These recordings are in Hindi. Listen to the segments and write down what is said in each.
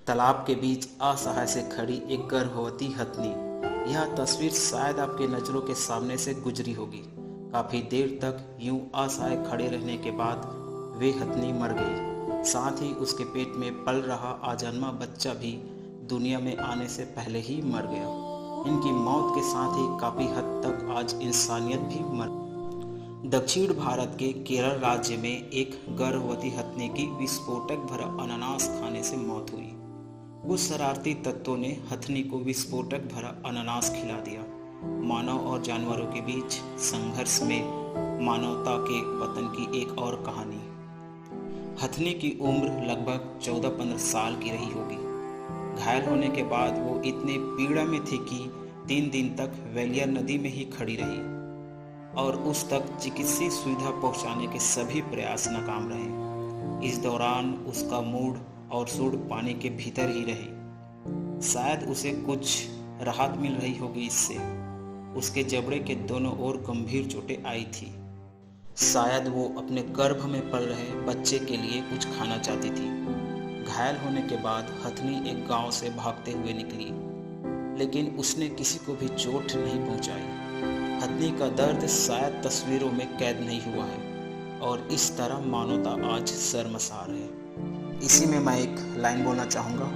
तालाब के बीच असहाय से खड़ी एक गर्भवती हथनी। यह तस्वीर शायद आपके नज़रों के सामने से गुजरी होगी। काफ़ी देर तक यूं असहाय खड़े रहने के बाद वे हथनी मर गई। साथ ही उसके पेट में पल रहा अजन्मा बच्चा भी दुनिया में आने से पहले ही मर गया। इनकी मौत के साथ ही काफ़ी हद तक आज इंसानियत भी मर। दक्षिण भारत के केरल राज्य में एक गर्भवती हथनी की विस्फोटक भरा अनानास खाने से मौत हुई। कुछ शरारती तत्वों ने हथनी को विस्फोटक भरा अनानास खिला दिया। मानव और जानवरों के बीच संघर्ष में मानवता के पतन की एक और कहानी। हथनी की उम्र लगभग 14-15 साल की रही होगी। घायल होने के बाद वो इतने पीड़ा में थी कि 3 दिन तक वेलियर नदी में ही खड़ी रही और उस तक चिकित्सीय सुविधा पहुंचाने के सभी प्रयास नाकाम रहे। इस दौरान उसका मूड और सूढ़ पानी के भीतर ही रही। शायद उसे कुछ राहत मिल रही होगी इससे। उसके जबड़े के दोनों ओर गंभीर चोटें आई थी। शायद वो अपने गर्भ में पल रहे बच्चे के लिए कुछ खाना चाहती थी। घायल होने के बाद हथनी एक गांव से भागते हुए निकली, लेकिन उसने किसी को भी चोट नहीं पहुंचाई। हथनी का दर्द शायद तस्वीरों में कैद नहीं हुआ है और इस तरह मानवता आज शर्मसार है। इसी में मैं एक लाइन बोलना चाहूँगा,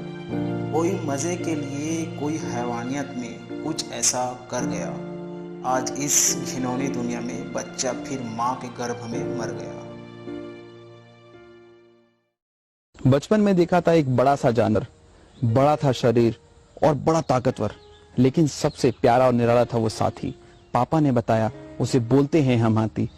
कोई मज़े के लिए कोई हैवानियत में कुछ ऐसा कर गया। आज इस घिनौनी दुनिया में बच्चा फिर माँ के गर्भ में मर गया। बचपन में देखा था एक बड़ा सा जानवर, बड़ा था शरीर और बड़ा ताकतवर, लेकिन सबसे प्यारा और निराला था वो साथी। पापा ने बताया उसे बोलते हैं हम हाथी।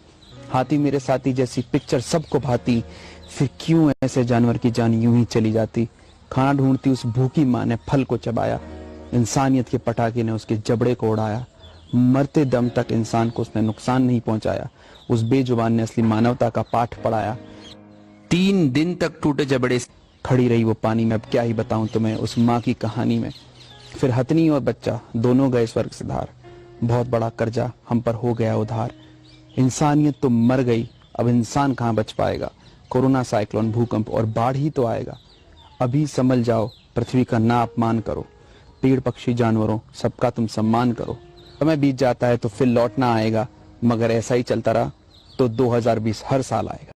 हाथी मेरे साथी जैसी पिक्चर सबको भाती, फिर क्यों ऐसे जानवर की जान यूं ही चली जाती। खाना ढूंढती उस भूखी माँ ने फल को चबाया, इंसानियत के पटाखे ने उसके जबड़े को उड़ाया। मरते दम तक इंसान को उसने नुकसान नहीं पहुंचाया। उस बेजुबान ने असली मानवता का पाठ पढ़ाया। 3 दिन तक टूटे जबड़े खड़ी रही वो पानी में। अब क्या ही बताऊं तुम्हें उस माँ की कहानी में। फिर हथनी और बच्चा दोनों गए स्वर्ग से धार। बहुत बड़ा कर्जा हम पर हो गया उधार। इंसानियत तो मर गई, अब इंसान कहाँ बच पाएगा। कोरोना, साइक्लोन, भूकंप और बाढ़ ही तो आएगा। अभी संभल जाओ, पृथ्वी का ना अपमान करो। पेड़ पक्षी जानवरों सबका तुम सम्मान करो। समय बीत जाता है तो फिर लौटना आएगा, मगर ऐसा ही चलता रहा तो 2020 हर साल आएगा।